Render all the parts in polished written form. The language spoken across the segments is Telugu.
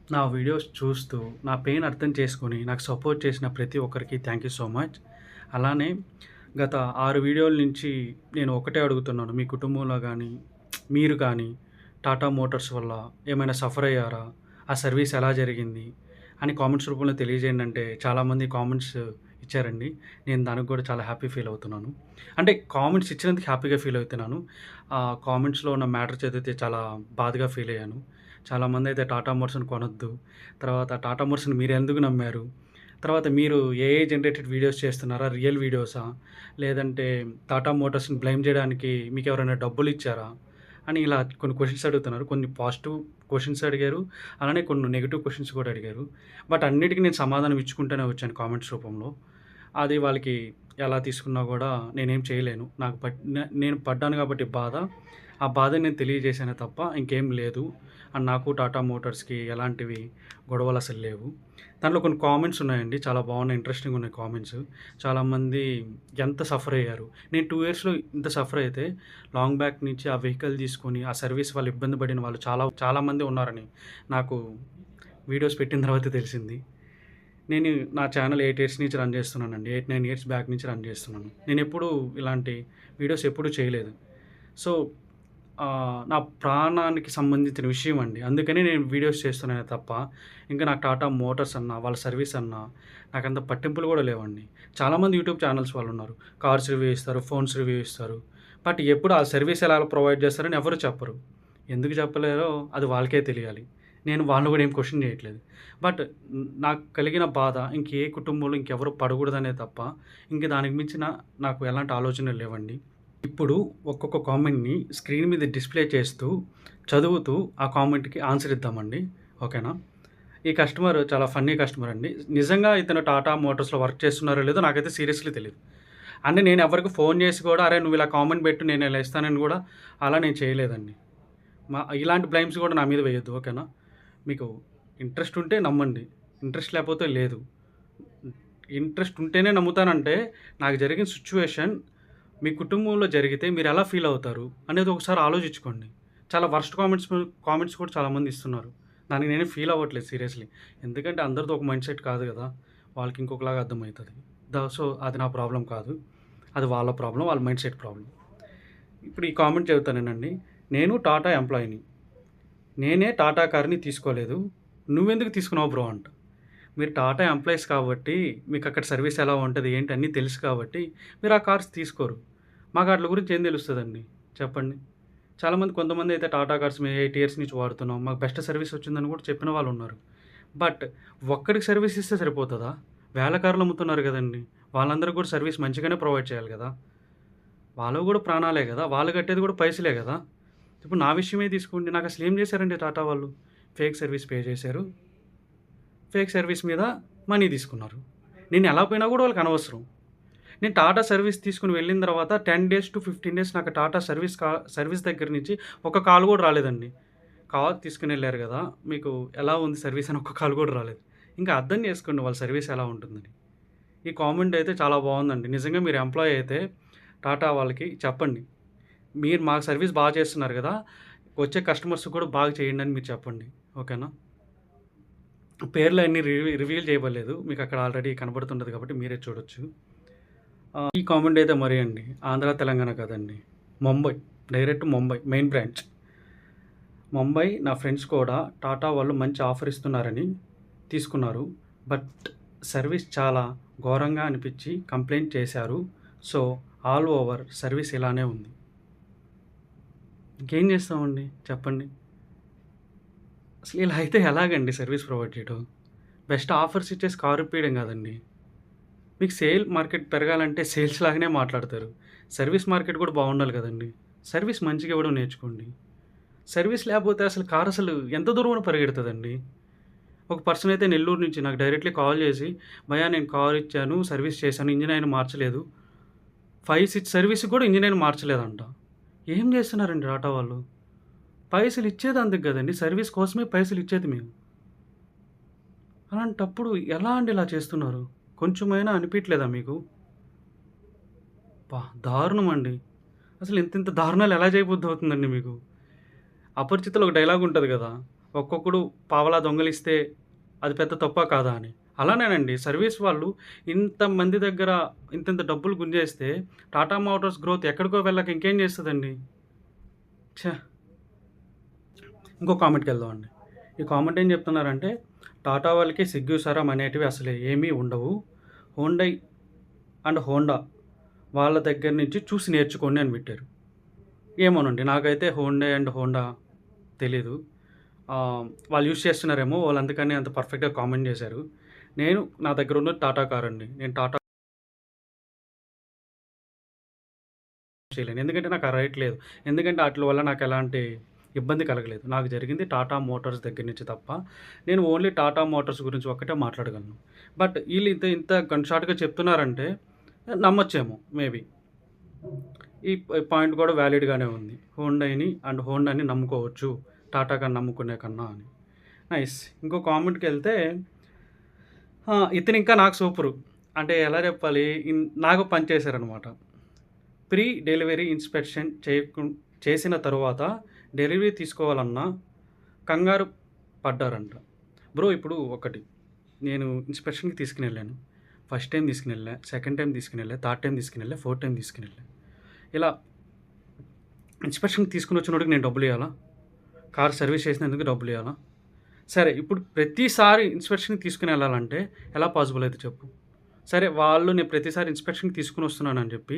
నా వీడియోస్ చూస్తూ, నా పెయిన్ అర్థం చేసుకొని, నాకు సపోర్ట్ చేసిన ప్రతి ఒక్కరికి థ్యాంక్ యూ సో మచ్. అలానే గత 6 వీడియోల నుంచి నేను ఒకటే అడుగుతున్నాను. మీ కుటుంబంలో గానీ, మీరు కానీ టాటా మోటార్స్ వల్ల ఏమైనా సఫర్ అయ్యారా? ఆ సర్వీస్ ఎలా జరిగింది? అని కామెంట్స్ రూపంలో తెలియజేయండి అంటే చాలామంది కామెంట్స్ ఇచ్చారండి. నేను దానికి కూడా చాలా హ్యాపీ ఫీల్ అవుతున్నాను. అంటే కామెంట్స్ ఇచ్చినందుకు హ్యాపీగా ఫీల్ అవుతున్నాను. కామెంట్స్‌లో ఉన్న మ్యాటర్ చదివితే చాలా బాధగా ఫీల్ అయ్యాను. చాలామందయితే టాటా మోటార్స్‌ని కొనొద్దు. తర్వాత టాటా మోటార్స్‌ని మీరెందుకు నమ్మారు? తర్వాత మీరు ఏఐ జనరేటెడ్ వీడియోస్ చేస్తున్నారా? రియల్ వీడియోసా? లేదంటే టాటా మోటార్స్‌ని బ్లేమ్ జేయడానికి మీకెవరైనా డబ్బులిచ్చారా? అని ఇలా కొన్ని క్వెషన్స్ అడుగుతున్నారు. కొన్ని పాజిటివ్ క్వెషన్స్ అడిగారు. అలానే కొన్ని నెగెటివ్ క్వెషన్స్ కూడా అడిగారు. బట్ అన్నిటికి నేను సమాధానం ఇచ్చుకుంటూనే వచ్చాను కామెంట్స్ రూపంలో. అది వాళ్ళకి ఎలా తీసుకున్నా గూడా నేనేం చేయలేను. నాకు నేను పడ్డాను గాబట్టి బాధ. ఆ బాధని నేను తెలియజేశానే తప్ప ఇంకేం లేదు. అండ్ నాకు టాటా మోటార్స్‌కి ఎలాంటివి గొడవలసలు లేవు. దాంట్లో కొన్ని కామెంట్స్ ఉన్నాయండి. చాలా బాగున్నాయి. ఇంట్రెస్టింగ్‌గా ఉన్నాయి కామెంట్స్. చాలామంది ఎంత సఫర్ అయ్యారు. నేను 2 ఇయర్స్‌లో ఇంత సఫర్ అయితే లాంగ్ బ్యాక్ నుంచి ఆ వెహికల్ తీసుకొని ఆ సర్వీస్ వల్ల ఇబ్బంది పడిన వాళ్ళు చాలామంది ఉన్నారని నాకు వీడియోస్ పెట్టిన తర్వాతే తెలిసింది. నేను నా ఛానల్ 8 ఇయర్స్ నుంచి రన్ చేస్తున్నానండి. 8, 9 ఇయర్స్ బ్యాక్ నుంచి రన్ చేస్తున్నాను. నేనెప్పుడూ ఇలాంటి వీడియోస్ ఎప్పుడూ చేయలేదు. సో, నా ప్రాణానికి సంబంధించిన విషయం అండి. అందుకని నేను వీడియోస్ చేస్తున్నానే తప్ప, ఇంకా నాకు టాటా మోటార్స్ అన్నా, వాళ్ళ సర్వీస్ అన్నా నాకంత పట్టింపులు గూడా లేవండి. చాలామంది యూట్యూబ్ ఛానల్స్ వాళ్ళున్నారు. కార్స్ రివ్యూ ఇస్తారు, ఫోన్స్ రివ్యూ ఇస్తారు. బట్ ఎప్పుడు ఆ సర్వీస్ ఎలా ప్రొవైడ్ చేస్తారని ఎవరు చెప్పరు. ఎందుకు చెప్పలేరో అది వాళ్ళకే తెలియాలి. నేను వాళ్ళని గూడా ఏం క్వెషన్ చేయట్లేదు. బట్ నాకు కలిగిన బాధ ఇంకే కుటుంబంలో ఇంకెవరు పడకూడదనే తప్ప, ఇంక దానికి మించిన నాకు ఎలాంటి ఆలోచనలు లేవండి. ఇప్పుడు ఒక్కొక్క కామెంట్‌ని స్క్రీన్ మీద డిస్‌ప్లే చేస్తూ, చదువుతూ ఆ కామెంట్‌కి ఆన్సర్ ఇద్దామండి. ఓకేనా? ఈ కస్టమర్ చాలా ఫన్నీ కస్టమర్ అండి. నిజంగా ఇతను టాటా మోటార్స్‌లో వర్క్ చేస్తున్నారో లేదో నాకైతే సీరియస్‌లీ తెలీదు. అంటే నేను ఎవరికి ఫోన్ చేసి కూడా, "అరేయ్! నువ్వు ఇలా కామెంట్ పెట్టు నేను ఇలా ఇస్తానని" కూడా అలా నేను చేయలేదండి. ఇలాంటి బ్లేమ్స్ కూడా నా మీద వేయొద్దు. ఓకేనా? మీకు ఇంట్రెస్ట్ ఉంటే నమ్మండి. ఇంట్రెస్ట్ లేకపోతే లేదు. ఇంట్రెస్ట్ ఉంటేనే నమ్ముతానంటే, నాకు జరిగిన సిట్యుయేషన్ మీ కుటుంబంలో జరిగితే మీరెలా ఫీల్ అవుతారు అనేది ఒకసారి ఆలోచించుకోండి. చాలా వర్స్ట్ కామెంట్స్ కూడా చాలామంది ఇస్తున్నారు. దానికి నేనేం ఫీల్ అవ్వట్లేదు సీరియస్‌లీ. ఎందుకంటే అందరిది ఒక మైండ్ సెట్ కాదు గదా! వాళ్ళకి ఇంకొకలాగా అర్థమైతది. సో, అది నా ప్రాబ్లమ్ కాదు. అది వాళ్ళ ప్రాబ్లమ్. వాళ్ళ మైండ్ సెట్ ప్రాబ్లమ్. ఇప్పుడు ఈ కామెంట్ చెబుతానేనండి. నేను టాటా ఎంప్లాయీని. నేనే టాటా కార్‌ని తీసుకోలేదు. నువ్వెందుకు తీసుకున్నావు బ్రో అంట. మీరు టాటా ఎంప్లాయీస్ కాబట్టి, మీకక్కడ సర్వీస్ ఎలా ఉంటది, ఏంటి అన్నీ తెలుసు కాబట్టి, మీరు ఆ కార్స్ తీసుకోరు. మాకు ఆటిల గురించి ఏం తెలుస్తదండి? చెప్పండి. కొంతమందయితే టాటా కార్స్ మేము 8 ఇయర్స్ నుంచి వాడుతున్నాం. మాకు బెస్ట్ సర్వీస్ వచ్చిందని కూడా చెప్పిన వాళ్ళున్నారు. బట్ ఒక్కడికి సర్వీస్ ఇస్తే సరిపోతదా? వేల కార్లు అమ్ముతున్నారు గదండీ! వాళ్ళందరికి కూడా సర్వీస్ మంచిగానే ప్రొవైడ్ చేయాలి గదా! వాళ్ళవి గూడా ప్రాణాలే గదా! వాళ్ళు కట్టేది గూడా పైసలే గదా! ఇప్పుడు నా విషయమే తీసుకోండి. నాకసలు ఏం చేశారండి టాటా వాళ్ళు? ఫేక్ సర్వీస్ పే చేశారు. ఫేక్ సర్వీస్ మీద మనీ తీసుకున్నారు. నేను ఎలా పోయినా గూడా వాళ్ళకనవసరం. నేను టాటా సర్వీస్ తీసుకొని వెళ్ళిన తర్వాత 10 డేస్ టు 15 డేస్ నాకు టాటా సర్వీస్ దగ్గర నుంచి ఒక కాల్ గూడా రాలేదండి. కార్ తీసుకొనెళ్లారు గదా! మీకు ఎలా ఉంది సర్వీస్ అని ఒక్క కాల్ గూడా రాలేదు. ఇంకా అర్థం చేసుకోండి వాళ్ళ సర్వీస్ ఎలా ఉంటుందని. ఈ కామెంట్ అయితే చాలా బావుందండి. నిజంగా మీరు ఎంప్లాయీ అయితే టాటా వాళ్ళకి చెప్పండి. మీరు మాకు సర్వీస్ చేస్తున్నారు గదా! వచ్చే కస్టమర్స్‌కి కూడా బాగా చేయండి అని మీరు చెప్పండి. ఓకేనా? పేర్లన్నీ రివీల్ చేయబడలేదు. మీకక్కడ ఆల్రెడీ కనబడుతుంటది కాబట్టి మీరే చూడొచ్చు. ఈ కామెంట్ అయితే మరీ అండి. ఆంధ్ర, తెలంగాణ కాదండి. Mumbai. Direct Mumbai main branch. Mumbai నా ఫ్రెండ్స్ కూడా టాటా వాళ్ళు మంచి ఆఫర్ ఇస్తున్నారని తీసుకున్నారు. బట్ సర్వీస్ చాలా ఘోరంగా అనిపిచ్చి కంప్లెయింట్ చేశారు. సో, ఆల్ ఓవర్ సర్వీస్ ఇలానే ఉంది. ఇంకేం చేస్తామండి చెప్పండి? అసలు ఇలా అయితే ఎలాగండి సర్వీస్ ప్రొవైడ్ చేయడం? బెస్ట్ ఆఫర్స్ ఇచ్చేసి కారు ఇప్పీయడం కాదండి. మీకు మార్కెట్ పెరగాలంటే సేల్స్ లాగానే మాట్లాడతారు. సర్వీస్ మార్కెట్ కూడా బాగుండాలి కదండీ! సర్వీస్ మంచిగా ఇవ్వడం నేర్చుకోండి. సర్వీస్ లేకపోతే అసలు కార్ అసలు ఎంత దూరమని పరిగెడతదండి. ఒక పర్సన్ అయితే నెల్లూరు నుంచి నాకు డైరెక్ట్‌లీ కాల్ చేసి, "భయ్యా నేను కార్ ఇచ్చాను, సర్వీస్ చేశాను, ఇంజిన్ ఆయిల్ మార్చలేదు. 5, 6 సర్వీస్‌కి కూడా ఇంజిన్ ఆయిల్ మార్చలేదంట." ఏం చేస్తున్నారండి టాటా వాళ్ళు? పైసలు ఇచ్చేది అందుకు కదండీ! సర్వీస్ కోసమే పైసలు ఇచ్చేది మేము. అలాంటప్పుడు ఎలా అండి ఇలా చేస్తున్నారు? కొంచెమైనా అనిపియట్లేదా మీకు? అబ్బా! దారుణమండి. అసలు ఇంతింత దారుణాలు ఎలా చేయబుద్ధవుతుందండి మీకు? 'అపరిచిత'లో ఒక డైలాగ్ ఉంటది గదా! ఒక్కొక్కడు పావలా దొంగిలిస్తే అది పెద్ద తప్పా కాదా అని. అలానేనండి సర్వీస్ వాళ్ళు ఇంతమంది దగ్గర ఇంతింత డబ్బులు గుంజేస్తే టాటా మోటార్స్ గ్రోత్ ఎక్కడికో వెళ్ళక ఇంకేం చేస్తదండి? ఛ! ఇంకో కామెంట్‌కెళ్దామండి. ఈ కామెంట్ ఏం చెప్తున్నారంటే, టాటా వాళ్ళకి సిగ్గు, శరం అనేటివి అసలు ఏమీ ఉండవు. హుండై అండ్ హోండా వాళ్ళ దగ్గర నుంచి చూసి నేర్చుకోండి అని పెట్టారు. ఏమోనండి నాకైతే హుండై అండ్ హోండా తెలీదు. వాళ్ళు యూజ్ చేస్తున్నారేమో వాళ్ళు అందుకని అంత పర్ఫెక్ట్‌గా కామెంట్ చేశారు. నా దగ్గర ఉన్నది టాటా కార్ అండి. నేను టాటా చేయలేను. ఎందుకంటే నాకు ఆ రైట్ లేదు. ఎందుకంటే ఆటిల వల్ల నాకు ఎలాంటి ఇబ్బంది కలగలేదు. నాకు జరిగింది టాటా మోటార్స్ దగ్గర నుంచి తప్ప, నేను ఓన్లీ టాటా మోటార్స్ గురించి ఒక్కటే మాట్లాడగలను. బట్ ఈళ్ళు ఇంత ఇంత గన్ షాట్‌గా చెప్తున్నారంటే నమ్మొచ్చేమో మేబీ. ఈ పాయింట్ కూడా వాలిడ్‌గానే ఉంది. హుండైని అండ్ హోండాని నమ్ముకోవచ్చు. టాటా కాని నమ్ముకునే కన్నా అని. నైస్. ఇంకో కామెంట్‌కెళ్తే ఇతను ఇంకా నాకు సూపరు. అంటే ఎలా చెప్పాలి? నాకు పని చేశారనమాట. ప్రీ డెలివరీ ఇన్స్పెక్షన్ చేసిన తరువాత డెలివరీ తీసుకోవాలన్నా కంగారు పడ్డారంట. బ్రో ఇప్పుడు ఒకటి నేను ఇన్స్పెక్షన్‌కి తీసుకొనెళ్ళాను. ఫస్ట్ టైమ్ తీసుకొనెళ్ళా, సెకండ్ టైమ్ తీసుకొనెళ్ళా, థర్డ్ టైమ్ తీసుకొనెళ్ళా, ఫోర్త్ టైమ్ తీసుకొనెళ్ళా. ఇలా ఇన్స్పెక్షన్‌కి తీసుకొనొచ్చినోడికి నేను డబ్బులియ్యాలా? కార్ సర్వీస్ చేసినందుకు డబ్బులియ్యాలా? సరే ఇప్పుడు ప్రతిసారి ఇన్స్పెక్షన్‌కి తీసుకొనెళ్ళాలంటే ఎలా పాసిబుల్ అయిద్ది చెప్పు? సరే వాళ్ళు నేను ప్రతిసారి ఇన్స్పెక్షన్‌కి తీసుకొనొస్తున్నానని చెప్పి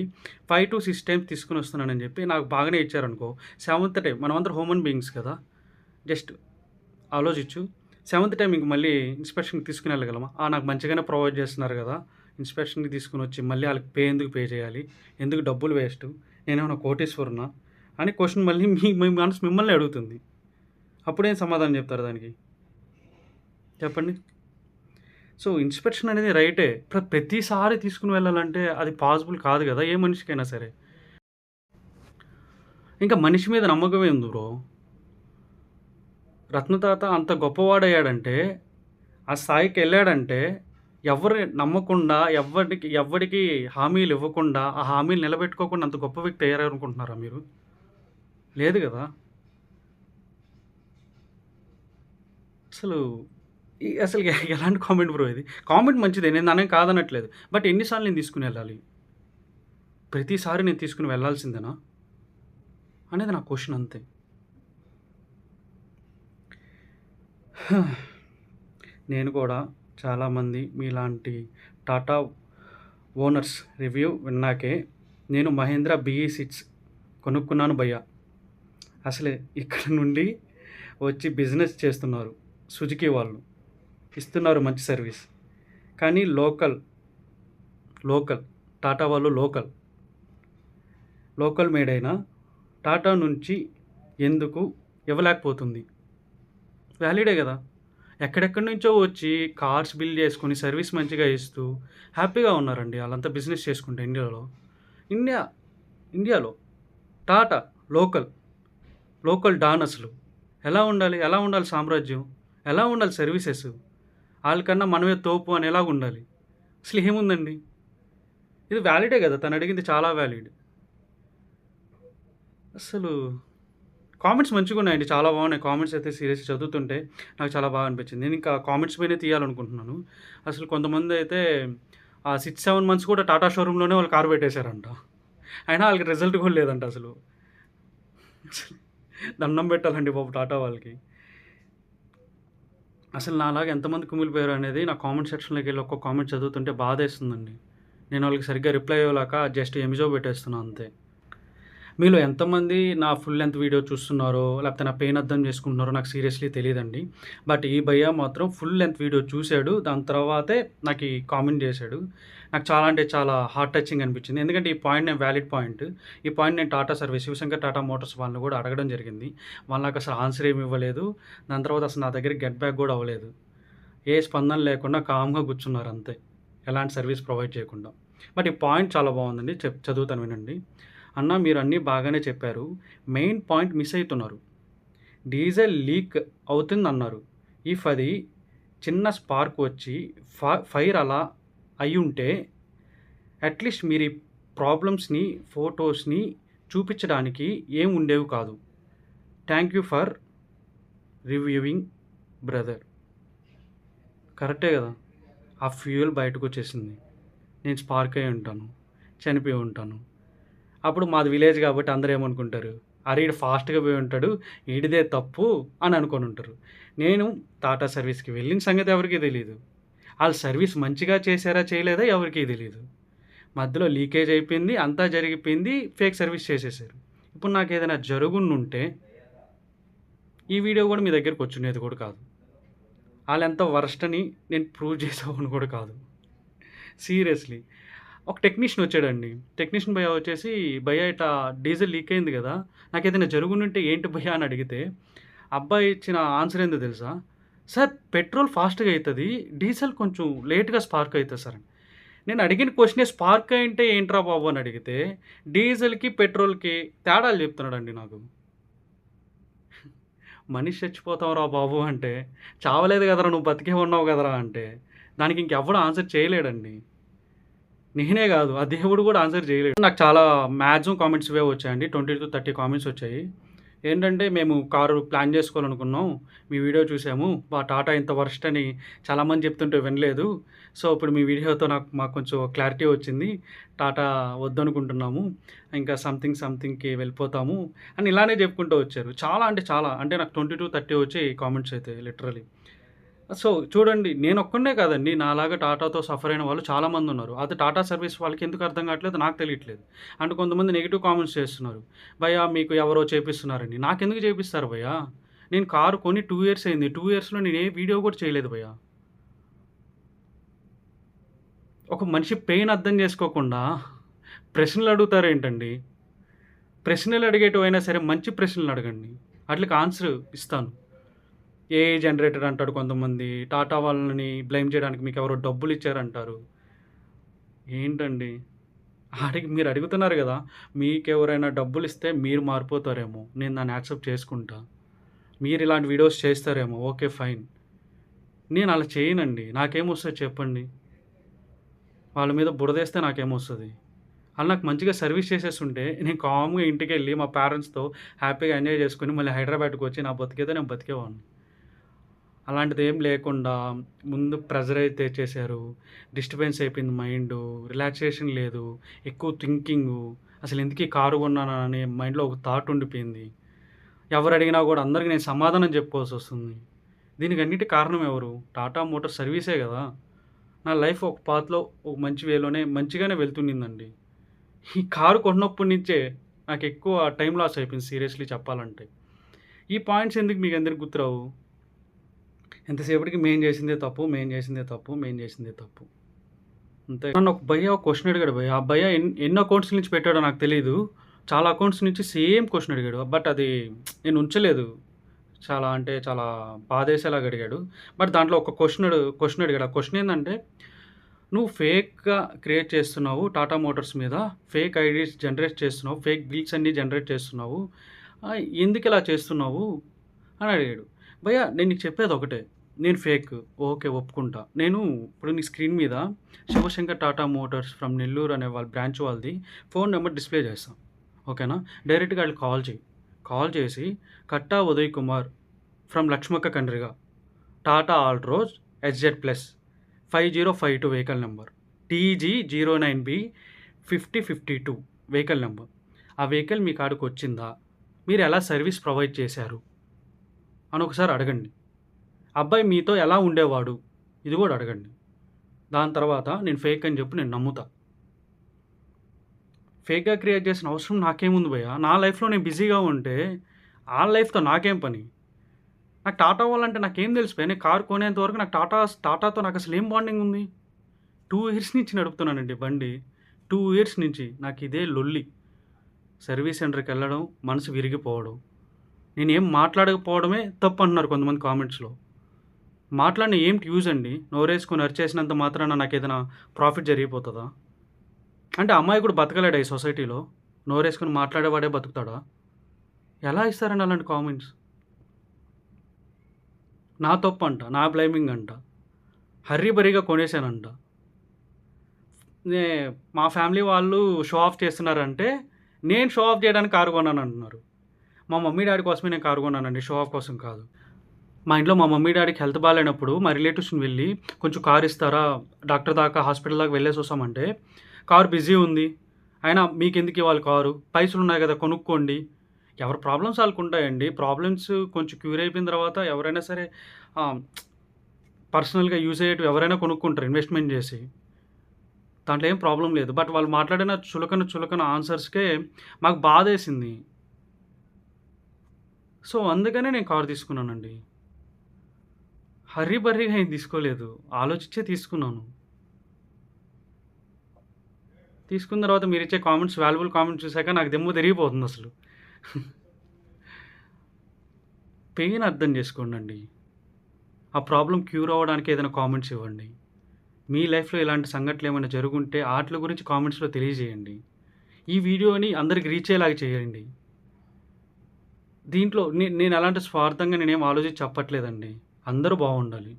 5-6 టైమ్స్ తీసుకొనొస్తున్నానని చెప్పి నాకు బాగానే ఇచ్చారనుకో, సెవెంత్ టైమ్ మనమందరం హ్యూమన్ బీయింగ్స్ కదా! జస్ట్ ఆలోచించు. సెవెంత్ టైమ్ ఇంక మళ్ళీ ఇన్స్పెక్షన్‌కి తీసుకొనెళ్ళగలమా? నాకు మంచిగానే ప్రొవైడ్ చేస్తున్నారు కదా! ఇన్స్పెక్షన్‌కి తీసుకొనొచ్చి మళ్ళీ ఆళ్ళకి ఎందుకు పే చేయాలి? ఎందుకు డబ్బులు వేస్టు? నేనేమన్నా కోటీశ్వరునా? అని క్వెషన్ మళ్ళీ మీ మనసు మిమ్మల్నే అడుగుతుంది. అప్పుడేం సమాధానం చెప్తారు దానికి? చెప్పండి. సో, ఇన్స్పెక్షన్ అనేది రైటే. ప్రతిసారి తీసుకొని వెళ్ళాలంటే అది పాసిబుల్ కాదు గదా! ఏ మనిషికైనా సరే. ఇంకా మనిషి మీద నమ్మకమే ఉంది బ్రో. రత్నతాత అంత గొప్పవాడయ్యాడంటే, ఆ స్థాయికెళ్ళాడంటే, ఎవరిని నమ్మకుండా, ఎవ్వడికి హామీలు ఇవ్వకుండా, ఆ హామీలు నిలబెట్టుకోకుండా అంత గొప్ప వ్యక్తి అయ్యారనుకుంటున్నారా మీరు? లేదు గదా! అసలు అసలు ఎలాంటి కామెంట్ బ్రో ఇది? కామెంట్ మంచిదే. నేను దాన్నేం కాదనట్లేదు. బట్ ఎన్ని సార్లు నేను తీసుకొనెళ్ళాలి? ప్రతిసారి నేను తీసుకొని వెళ్ళాల్సిందేనా? అనేది నా క్వెషన్ అంతే. నేను కూడా చాలామంది మీలాంటి టాటా ఓనర్స్ రివ్యూ విన్నాకే నేను మహేంద్ర BE6 కొనుక్కున్నాను భయ్యా. అసలు ఇక్కడ నుండి వచ్చి బిజినెస్ చేస్తున్నారు. సుజుకి వాళ్ళు. ఇస్తున్నారు మంచి సర్వీస్. కానీ లోకల్ టాటా వాళ్ళు లోకల్ మేడ్ అయినా టాటా నుంచి ఎందుకు ఇవ్వలేకపోతుంది? వ్యాలిడే గదా! ఎక్కడెక్కడి నుంచో వచ్చి కార్స్ బిల్డ్ చేసుకొని సర్వీస్ మంచిగా ఇస్తూ హ్యాపీగా ఉన్నారండి. ఆళ్ళంతా బిజినెస్ చేసుకుంటే ఇండియాలో. ఇండియాలో టాటా లోకల్ డాన్ అసలు. ఎలా ఉండాలి? ఎలా ఉండాలి సామ్రాజ్యం? ఎలా ఉండాలి సర్వీసెస్? ఆళ్ళకన్నా మనమే తోపు అని ఎలాగుండాలి? అసలు ఏముందండి? ఇది వ్యాలిడే గదా! తను అడిగింది చాలా వ్యాలిడ్. అసలు కామెంట్స్ మంచిగున్నాయండి. చాలా బాగున్నాయి. కామెంట్స్ అయితే సీరియస్‌గా చదువుతుంటే నాకు చాలా బాగా అనిపించింది. నేను ఇంకా కామెంట్స్ పైనే తీయాలనుకుంటున్నాను. అసలు కొంతమందయితే 6, 7 మంత్స్ కూడా టాటా షోరూమ్‌లోనే వాళ్ళు కారు పెట్టేశారంట. అయినా ఆళ్ళకి రిజల్ట్ కూడా లేదంట అసలు. దండం పెట్టాలండి బాబు టాటా వాళ్ళకి. అసలు నాలాగా ఎంతమంది కుమిలిపోయారు అనేది నా కామెంట్ సెక్షన్‌లోకెళ్ళి ఒక్క కామెంట్ చదువుతుంటే బాధేస్తుందండి. నేను వాళ్ళకి సరిగ్గా రిప్లై ఇవ్వలేక జస్ట్ ఎమిజో పెట్టేస్తున్నా అంతే. మీలో ఎంతమంది నా ఫుల్ లెంత్ వీడియో చూస్తున్నారో, లేకపోతే నా పెయిన్ అర్థం చేసుకుంటున్నారో నాకు సీరియస్‌లీ తెలీదండి. బట్ ఈ భయ్యా మాత్రం ఫుల్ లెంత్ వీడియో చూసాడు. దాని తర్వాతే నాకు ఈ కామెంట్ చేశాడు. నాకు చాలా అంటే చాలా హార్ట్ టచింగ్ అనిపించింది. ఎందుకంటే ఈ పాయింట్ నేను వ్యాలిడ్ పాయింట్. ఈ పాయింట్ నేను టాటా సర్వీస్ శివశంకర్ టాటా మోటార్స్ వాళ్ళని కూడా అడగడం జరిగింది. వాళ్ళు నాకు అసలు ఆన్సర్ ఏమి ఇవ్వలేదు. దాని తర్వాత అసలు నా దగ్గర గెట్ బ్యాక్ కూడా అవ్వలేదు. ఏ స్పందన లేకుండా కామ్‌గా కూర్చున్నారు అంతే. ఎలాంటి సర్వీస్ ప్రొవైడ్ చేయకుండా. బట్ ఈ పాయింట్ చాలా బాగుందండి. చదువుతాను వినండి. అన్న మీరు అన్నీ బాగానే చెప్పారు. మెయిన్ పాయింట్ మిస్ అయితున్నారు. డీజిల్ లీక్ అవుతుందన్నారు. ఇఫ్ అది చిన్న స్పార్క్ వచ్చి ఫైర్ అలా అయ్యుంటే అట్లీస్ట్ మీరు ఈ ప్రాబ్లమ్స్‌ని, ఫోటోస్‌ని చూపించడానికి ఏం ఉండేవి కాదు. Thank you for reviewing brother. కరెక్టే కదా! ఆ ఫ్యూయల్ బయటకొచ్చేసింది. నేను స్పార్క్ అయ్యి ఉంటాను. చనిపోయి ఉంటాను. అప్పుడు మాది విలేజ్ కాబట్టి అందరూ ఏమనుకుంటారు, అరే! ఈడు ఫాస్ట్‌గా పోయి ఉంటాడు. ఈడిదే తప్పు అని అనుకోనుంటారు. నేను టాటా సర్వీస్‌కి వెళ్ళిన సంగతి ఎవరికీ తెలీదు. ఆళ్ళు సర్వీస్ మంచిగా చేశారా, చేయలేదా ఎవరికీ తెలీదు. మధ్యలో లీకేజ్ అయిపోయింది. అంతా జరిగిపోయింది. ఫేక్ సర్వీస్ చేసేసారు. ఇప్పుడు నాకేదైనా జరుగుండుంటే ఈ వీడియో గూడా మీ దగ్గరకొచ్చుండేది కూడా కాదు. ఆళ్ళెంత వరస్ట్ అని నేను ప్రూవ్ చేసేవాడిని కూడా కాదు. సీరియస్‌లీ. ఒక టెక్నీషియన్ వచ్చాడండి. టెక్నీషియన్ భయ్యా వచ్చేసి, "భయ్యా ఇట్టా డీజిల్ లీక్ అయింది గదా! నాకేదైనా జరుగునుంటే ఏంటి భయ్యా" అని అడిగితే, అబ్బాయి ఇచ్చిన ఆన్సర్ ఏందో తెలుసా? "సార్ పెట్రోల్ ఫాస్ట్‌గా అయితది. డీజిల్ కొంచెం లేట్‌గా స్పార్క్ అయితది సార్" అని. నేను అడిగిన క్వెషనే స్పార్క్ అయింటే ఏంట్రా బాబు అని అడిగితే, డీజిల్‌కి, పెట్రోల్‌కి తేడాలు చెప్తున్నాడండి నాకు. మనిషి చచ్చిపోతావురా బాబు అంటే, చావలేదు కదరా నువ్వు బతికే ఉన్నావు కదరా అంటే, దానికి ఇంకెవ్వడు ఆన్సర్ చేయలేడండి. నేనే గాదు. ఆ దేవుడు గూడా ఆన్సర్ జేయలేడు. నాకు చాలా మాక్సిమం కామెంట్స్ ఇవే వచ్చాయండి. 20-30 కామెంట్స్ వచ్చాయి. ఏంటంటే, "మేము కారు ప్లాన్ జేసుకోవాలనుకున్నాం. మీ వీడియో చూసాము. టాటా ఇంత వరస్ట్ అని చాలామంది చెప్తుంటే వినలేదు. సో, ఇప్పుడు మీ వీడియోతో మాకు కొంచెం క్లారిటీ వచ్చింది. టాటా వద్దనుకుంటున్నాము. ఇంకా సంథింగ్‌కి వెళ్ళిపోతాము" అని ఇలానే చెప్పుకుంటూ వచ్చారు. చాలా అంటే చాలా. అంటే నాకు 20-30 వచ్చాయి కామెంట్స్ అయితే లిటరల్లీ. సో, చూడండి నేనొక్కడినే కాదండి. నాలాగా టాటాతో సఫర్ అయిన వాళ్ళు చాలామందున్నారు. అది టాటా సర్వీస్ వాళ్ళకి ఎందుకు అర్థం కావట్లేదు నాకు తెలియట్లేదు. అండ్ కొంతమంది నెగెటివ్ కామెంట్స్ చేస్తున్నారు. భయ్యా మీకు ఎవరో చేపిస్తున్నారని. నాకెందుకు చేపిస్తారు భయ్యా? నేను కారు కొని 2 ఇయర్స్ అయింది. 2 ఇయర్స్‌లో నేను ఏ వీడియో కూడా చేయలేదు భయ్యా. ఒక మనిషి పెయిన్ అర్థం చేసుకోకుండా ప్రశ్నలు అడుగుతారేంటండి? ప్రశ్నలు అడిగేటివైనా సరే మంచి ప్రశ్నలు అడగండి. ఆటిలకి ఆన్సర్ ఇస్తాను. ఏఐ జనరేటర్ అంటాడు కొంతమంది. టాటా వాళ్ళని బ్లేమ్ చేయడానికి మీకెవరో డబ్బులిచ్చారంటారు. ఏంటండి? మీరు అడుగుతున్నారు గదా! మీకెవరైనా డబ్బులిస్తే మీరు మారిపోతారేమో. నేను దాన్ని యాక్సెప్ట్ చేసుకుంటా. మీరిలాంటి వీడియోస్ చేస్తారేమో. ఓకే. ఫైన్. నేను అలా చేయనండి. నాకేమొస్తది చెప్పండి? వాళ్ళ మీద బురదేస్తే నాకేమొస్తది? ఆళ్ళు నాకు మంచిగా సర్వీస్ చేసేసుంటే నేను కామ్‌గా ఇంటికెళ్ళి మా పేరెంట్స్‌తో హ్యాపీగా ఎంజాయ్ చేసుకొని మళ్ళీ హైదరాబాద్‌కొచ్చి నా బతికేదో నేను బతికేవాడిని. అలాంటిదేం లేకుండా ముందు ప్రెషరైజ్ తెచ్చేశారు. డిస్టర్బెన్స్ అయిపోయింది మైండు. రిలాక్సేషన్ లేదు. ఎక్కువ థింకింగు. అసలెందుకు ఈ కారు కొన్నానా అనే మైండ్‌లో ఒక థాట్ ఉండిపోయింది. ఎవరడిగినా గూడా అందరికి నేను సమాధానం చెప్పుకోవాల్సొస్తుంది. దీనికన్నిటికి కారణం ఎవరు? టాటా మోటార్స్ సర్వీసే గదా! నా లైఫ్ ఒక పాత్‌లో ఒక మంచి వేలోనే మంచిగానే వెళ్తుండిందండి. ఈ కారు కొన్నప్పటి నుంచే నాకెక్కువ టైమ్ లాస్ అయిపోయింది సీరియస్‌లీ చెప్పాలంటే. ఈ పాయింట్స్ ఎందుకు మీకందరికి గుర్తురావు? ఎంతసేపటికి మేము చేసిందే తప్పు, మేము చేసిందే తప్పు, మేము చేసిందే తప్పు. అంతే. నన్ను ఒక భయ్యా ఒక క్వెషన్ అడిగాడు భయ్యా. ఆ భయ్యా ఎన్ని అకౌంట్స్ నుంచి పెట్టాడో నాకు తెలీదు. చాలా అకౌంట్స్ నుంచి సేమ్ క్వెషన్ అడిగాడు. బట్ అది నేను ఉంచలేదు. చాలా అంటే చాలా బాధేసేలాగా అడిగాడు. బట్ దాంట్లో ఒక క్వెషన్ అడిగాడు. ఆ క్వెషన్ ఏందంటే, "నువ్వు ఫేక్‌గా క్రియేట్ చేస్తున్నావు టాటా మోటార్స్ మీద. ఫేక్ ఐడీస్ జనరేట్ చేస్తున్నావు. ఫేక్ బిల్స్ అన్నీ జనరేట్ చేస్తున్నావు. ఎందుకిలా చేస్తున్నావు?" అని అడిగాడు. భయ్యా నేను నీకు చెప్పేదొకటే. నేను ఫేక్. ఓకే. ఒప్పుకుంటా. నేను ఇప్పుడు నీ స్క్రీన్ మీద శివశంకర్ టాటా మోటార్స్ ఫ్రమ్ నెల్లూరు అనే వాళ్ళ బ్రాంచ్ వాళ్ళది ఫోన్ నెంబర్ డిస్‌ప్లే చేస్తా. ఓకేనా? డైరెక్ట్‌గా ఆళ్ళకి కాల్ చెయి. కాల్ చేసి Katta Uday Kumar from Lakshmakka Kandriga. Tata Altroz SZ plus 5052 vehicle number. TG09B 5052 vehicle number. ఆ వెహికల్ మీ కాడికొచ్చిందా? మీరెలా సర్వీస్ ప్రొవైడ్ చేశారు? అని ఒకసారి అడగండి. అబ్బాయి మీతో ఎలా ఉండేవాడు? ఇది గూడా అడగండి. దాని తర్వాత నేను ఫేక్ అని చెప్పి నేను నమ్ముతా. ఫేక్‌గా క్రియేట్ చేసిన అవసరం నాకేముంది భయ్యా? నా లైఫ్‌లో నేను బిజీగా ఉంటే, ఆళ్ళ లైఫ్‌తో నాకేం పని? నాకు టాటా వాళ్ళంటే నాకేం తెలుసు బే? నేను కారు కొనేంత వరకు నాకు టాటాతో నాకసలు ఏం బాండింగ్ ఉంది? 2 ఇయర్స్ నుంచి నడుపుతున్నానండి బండి. 2 ఇయర్స్ నుంచి నాకిదే లొల్లి. సర్వీస్ సెంటర్‌కెళ్ళడం, మనసు విరిగిపోవడం. నేనేం మాట్లాడకపోవడమే తప్పంటున్నారు కొంతమంది కామెంట్స్‌లో. మాట్లాడిన ఏంటి యూజ్ అండి? నోరేసుకొని అరిచేసినంత మాత్రాన నాకేదైనా ప్రాఫిట్ జరిగిపోతదా? అంటే అమాయకుడు బతకలేడా ఈ సొసైటీలో? నోరేసుకొని మాట్లాడేవాడే బతుకుతాడా? ఎలా ఇస్తారండి అలాంటి కామెంట్స్? నా తప్పంట. నా బ్లేమింగ్ అంట. హర్రీ బరీగా కొనేసానంట. నే మా ఫ్యామిలీ వాళ్ళు షో ఆఫ్ చేస్తున్నారంటే, నేను షో ఆఫ్ చేయడానికి కారు కొన్నానంటున్నారు. మా మమ్మీ, డ్యాడీ కోసమే నేను కారు కొన్నానండి. షో ఆఫ్ కోసం కాదు. మా ఇంట్లో మా మమ్మీ, డ్యాడీకి హెల్త్ బాలేనప్పుడు మా రిలేటివ్స్‌ని వెళ్ళి, "కొంచెం కార్ ఇస్తారా? డాక్టర్ దాకా, హాస్పిటల్ దాకా వెళ్ళేసొస్తామంటే, కారు బిజీ ఉంది. అయినా మీకెందుకివ్వాలి కారు? పైసలున్నాయి గదా! కొనుక్కోండి." ఎవరి ప్రాబ్లమ్స్ ఆళ్ళకుంటాయండి. ప్రాబ్లమ్స్ కొంచెం క్యూర్ అయిపోయిన తర్వాత ఎవరైనా సరే ఆహ్, పర్సనల్‌గా యూజ్ అయ్యేటివి ఎవరైనా కొనుక్కుంటారు ఇన్వెస్ట్‌మెంట్ జేసి. దాంట్లో ఏం ప్రాబ్లమ్ లేదు. బట్ వాళ్ళు మాట్లాడిన చులకన ఆన్సర్స్‌కే మాకు బాధేసింది. సో, అందుకనే నేను కారు తీసుకున్నానండి. హర్రీ బర్రీగా ఏం తీసుకోలేదు. ఆలోచించే తీసుకున్నాను. తీసుకున్న తర్వాత మీరిచ్చే కామెంట్స్, వాల్యుబుల్ కామెంట్స్ చూసాక నాకు దిమ్మ తిరిగిపోతుందసలు. పెయిన్ అర్థం చేసుకోండండి. ఆ ప్రాబ్లమ్ క్యూర్ అవ్వడానికి ఏదైనా కామెంట్స్ ఇవ్వండి. మీ లైఫ్‌లో ఇలాంటి సంఘటనలేమైనా జరుగుంటే ఆటిల గురించి కామెంట్స్‌లో తెలియజేయండి. ఈ వీడియోని అందరికి రీచ్ అయ్యేలాగా చేయండి. దీంట్లో నేను ఎలాంటి స్వార్థంగా నేనేం ఆలోచించి చెప్పట్లేదండి. అందరూ బావుండాలి.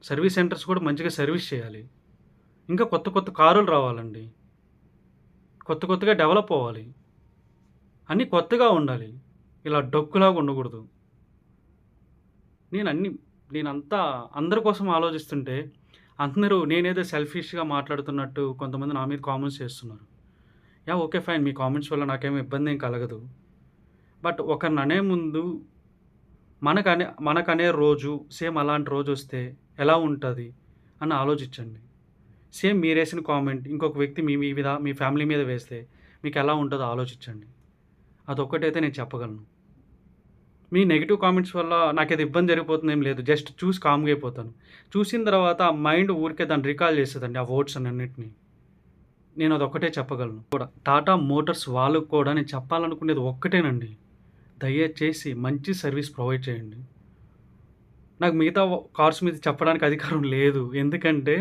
సర్వీస్ సెంటర్స్ కూడా మంచిగా సర్వీస్ చేయాలి. ఇంకా కొత్త కారులు రావాలండి. కొత్తగా డెవలప్ అవ్వాలి. అన్నీ కొత్తగా ఉండాలి. ఇలా డొక్కులాగా ఉండకూడదు. నేనన్నీ నేనంతా అందరి కోసం ఆలోచిస్తుంటే, అందరూ నేనేదో సెల్ఫిష్‌గా మాట్లాడుతున్నట్టు కొంతమంది నా మీద కామెంట్స్ చేస్తున్నారు. యాహ్! ఓకే. ఫైన్. మీ కామెంట్స్ వల్ల నాకేమి ఇబ్బందేం కలగదు. బట్ ఒకరిననే ముందు మనకనే రోజు సేమ్ అలాంటి రోజొస్తే ఎలా ఉంటది అని ఆలోచించండి. సేమ్ మీరేసిన కామెంట్ ఇంకొక వ్యక్తి మీ మీ మీద మీ ఫ్యామిలీ మీద వేస్తే మీకెలా ఉంటదో ఆలోచించండి. అదొక్కటైతే నేను చెప్పగలను. మీ నెగెటివ్ కామెంట్స్ వల్ల నాకేదో ఇబ్బంది జరిగిపోతుందేం లేదు. జస్ట్ చూసి కామ్‌గా అయిపోతాను. చూసిన తర్వాత మైండ్ ఊరికే దాన్ని రికాల్ చేస్తదండి ఆ వర్డ్స్ అన్నిటిని. నేను అదొక్కటే చెప్పగలను కూడా. టాటా మోటార్స్ వాళ్ళకి కూడా నేను చెప్పాలనుకునేది ఒక్కటేనండి. దయచేసి మంచి సర్వీస్ ప్రొవైడ్ చేయండి. నాకు మిగతా కార్స్ మీద చెప్పడానికి అధికారం లేదు. ఎందుకంటే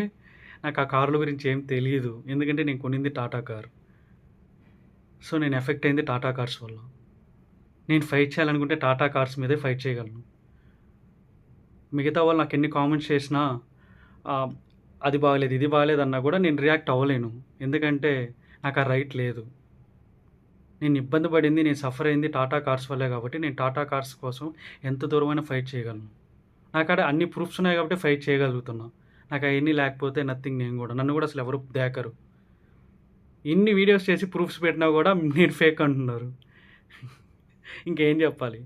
నాకు ఆ కార్ల గురించి ఏం తెలీదు. ఎందుకంటే నేను కొనింది టాటా కార్. సో, నేను ఎఫెక్ట్ అయింది టాటా కార్స్ వల్ల. నేను ఫైట్ చేయాలనుకుంటే టాటా కార్స్ మీదే ఫైట్ చేయగలను. మిగతా వాళ్ళు నాకెన్ని కామెంట్స్ చేసినా ఆహ్, అది బాగాలేదు, ఇది బాగాలేదన్నా కూడా నేను రియాక్ట్ అవ్వలేను. ఎందుకంటే నాకు ఆ రైట్ లేదు. నేను ఇబ్బంది పడింది, నేను సఫర్ అయింది టాటా కార్స్ వల్లే కాబట్టి నేను టాటా కార్స్ కోసం ఎంత దూరమైనా ఫైట్ చేయగలను. నాకాడ అన్ని ప్రూఫ్స్ ఉన్నాయి కాబట్టి ఫైట్ చేయగలుగుతున్నా. నాకు అయన్నీ లేకపోతే నథింగ్ నేను గూడా. నన్ను గూడా అసలు ఎవరు దేకరు. ఇన్ని వీడియోస్ చేసి ప్రూఫ్స్ పెట్టినా గూడా నేను ఫేక్ అంటున్నారు. ఇంకేం జెప్పాలి?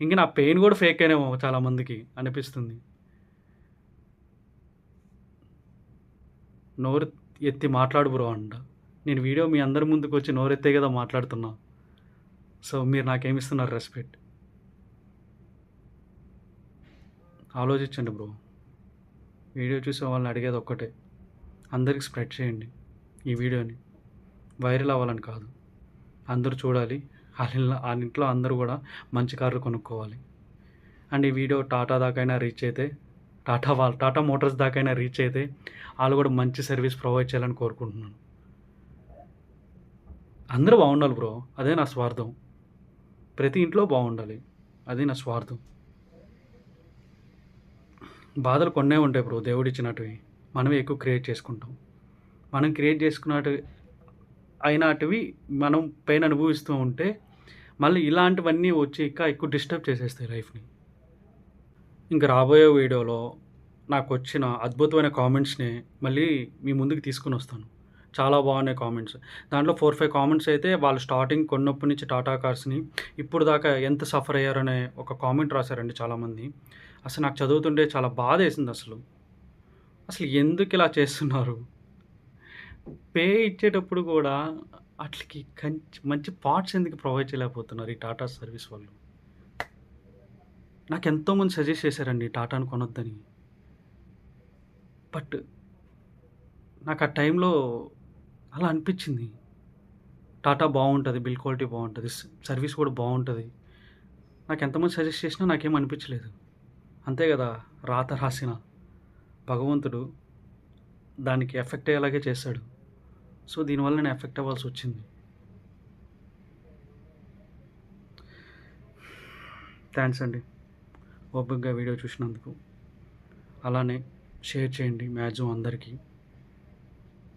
ఇంక నా పెయిన్ గూడా ఫేకేనేమో చాలా మందికి అనిపిస్తుంది. నోరు ఎత్తి మాట్లాడు బ్రో అంట. నేను వీడియో మీ అందరి ముందుకొచ్చి నోరెత్తే గదా మాట్లాడుతున్నా. సో, మీరు నాకేమిస్తున్నారు రెస్పెక్ట్. ఆలోచించండి బ్రో. వీడియో చూసే వాళ్ళని అడిగేది ఒక్కటే. అందరికి స్ప్రెడ్ చేయండి ఈ వీడియోని. వైరల్ అవ్వాలని కాదు. అందరూ చూడాలి. ఆళ్ళింట్లో అందరూ గూడా మంచి కార్లు కొనుక్కోవాలి. అండ్ ఈ వీడియో టాటా దాకైనా రీచ్ అయితే, టాటా మోటార్స్ దాకైనా రీచ్ అయితే, ఆళ్ళు గూడా మంచి సర్వీస్ ప్రొవైడ్ చేయాలని కోరుకుంటున్నాను. అందరూ బాగుండాలి బ్రో. అదే నా స్వార్థం. ప్రతి ఇంట్లో బాగుండాలి. అది నా స్వార్థం. బాధలు కొన్నే ఉంటాయి బ్రో దేవుడిచ్చినటివి. మనమే ఎక్కువ క్రియేట్ చేసుకుంటాం. మనం క్రియేట్ చేసుకున్నటివి అయినటివి మనం పెయిన్ అనుభవిస్తూ ఉంటే, మళ్ళీ ఇలాంటివన్నీ వచ్చి ఇంకా ఎక్కువ డిస్టర్బ్ చేసేస్తాయి లైఫ్‌ని. ఇంక రాబోయే వీడియోలో నాకొచ్చిన అద్భుతమైన కామెంట్స్‌ని మళ్ళీ మీ ముందుకు తీసుకొనొస్తాను. చాలా బాగున్నాయి కామెంట్స్. దాంట్లో 4, 5 కామెంట్స్ అయితే వాళ్ళు స్టార్టింగ్ కొన్నప్పటి నుంచి టాటా కార్స్‌ని ఇప్పుడు దాకా ఎంత సఫర్ అయ్యారనే ఒక కామెంట్ రాసారండి చాలామంది. అసలు నాకు చదువుతుంటే చాలా బాధేసిందసలు. అసలు ఎందుకిలా చేస్తున్నారు? పే ఇచ్చేటప్పుడు గూడా ఆటిలికి మంచి పార్ట్స్ ఎందుకు ప్రొవైడ్ చేయలేకపోతున్నారు ఈ టాటా సర్వీస్ వాళ్ళు? నాకెంతోమంది సజెస్ట్ చేశారండి టాటాను కొనొద్దని. బట్ నాకు ఆ టైంలో అలా అనిపిచ్చింది. టాటా బావుంటది. బిల్డ్ క్వాలిటీ బావుంటది. సర్వీస్ కూడా బావుంటది. నాకెంతమంది సజెస్ట్ చేసినా నాకేం అనిపిచ్చలేదు. అంతే గదా! రాత రాసిన భగవంతుడు దానికి ఎఫెక్ట్ అయ్యేలాగే చేశాడు. సో, దీనివల్ల నేను ఎఫెక్ట్ అవ్వాల్సొచ్చింది. థాంక్స్ అండి. ఓపికగా వీడియో చూసినందుకు. అలానే షేర్ చేయండి మాక్సిమం అందరికి.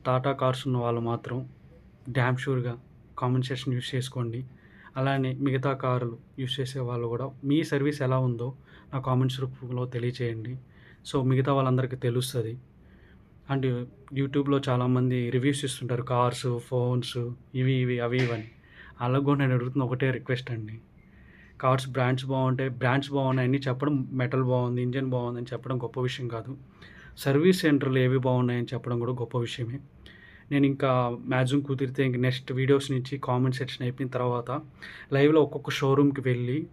టాటా కార్స్ ఉన్న వాళ్ళు మాత్రం డామ్ షూర్‌గా కామెంట్ సెక్షన్ యూజ్ చేసుకోండి. అలానే మిగతా కార్లు యూజ్ చేసే వాళ్ళు కూడా మీ సర్వీస్ ఎలా ఉందో నా కామెంట్స్ రూపంలో తెలియచేయండి. సో, మిగతా వాళ్ళందరికీ తెలుస్తది. అండ్ యూట్యూబ్‌లో చాలామంది రివ్యూస్ ఇస్తుంటారు. కార్స్, ఫోన్స్ ఇవి, అవి ఇవని. ఆళ్ళకి కూడా నేను అడుగుతున్న ఒకటే రిక్వెస్ట్ అండి. కార్స్ బ్రాండ్స్ బాగున్నాయని చెప్పడం, మెటల్ బాగుంది, ఇంజిన్ బాగుందని చెప్పడం గొప్ప విషయం కాదు. సర్వీస్ సెంటర్‌లు ఏవి బాగున్నాయని చెప్పడం కూడా గొప్ప విషయమే. నేను ఇంకా మాక్సిమం కుదిరితే ఇంక నెక్స్ట్ వీడియోస్ నుంచి కామెంట్ సెక్షన్ అయిపోయిన తర్వాత లైవ్‌లో ఒక్కొక్క షోరూమ్‌కి వెళ్ళి,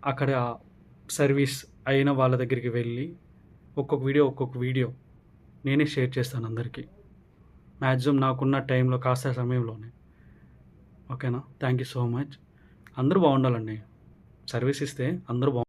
అక్కడ సర్వీస్ అయిన వాళ్ళ దగ్గరికి వెళ్ళి ఒక్కొక్క వీడియో నేనే షేర్ చేస్తాను అందరికీ. మాక్సిమం నాకున్న టైంలో కాస్త సమయంలోనే. ఓకేనా? Thank you so much. అందరూ బాగుండాలండి. సర్వీస్ ఇస్తే అందరూ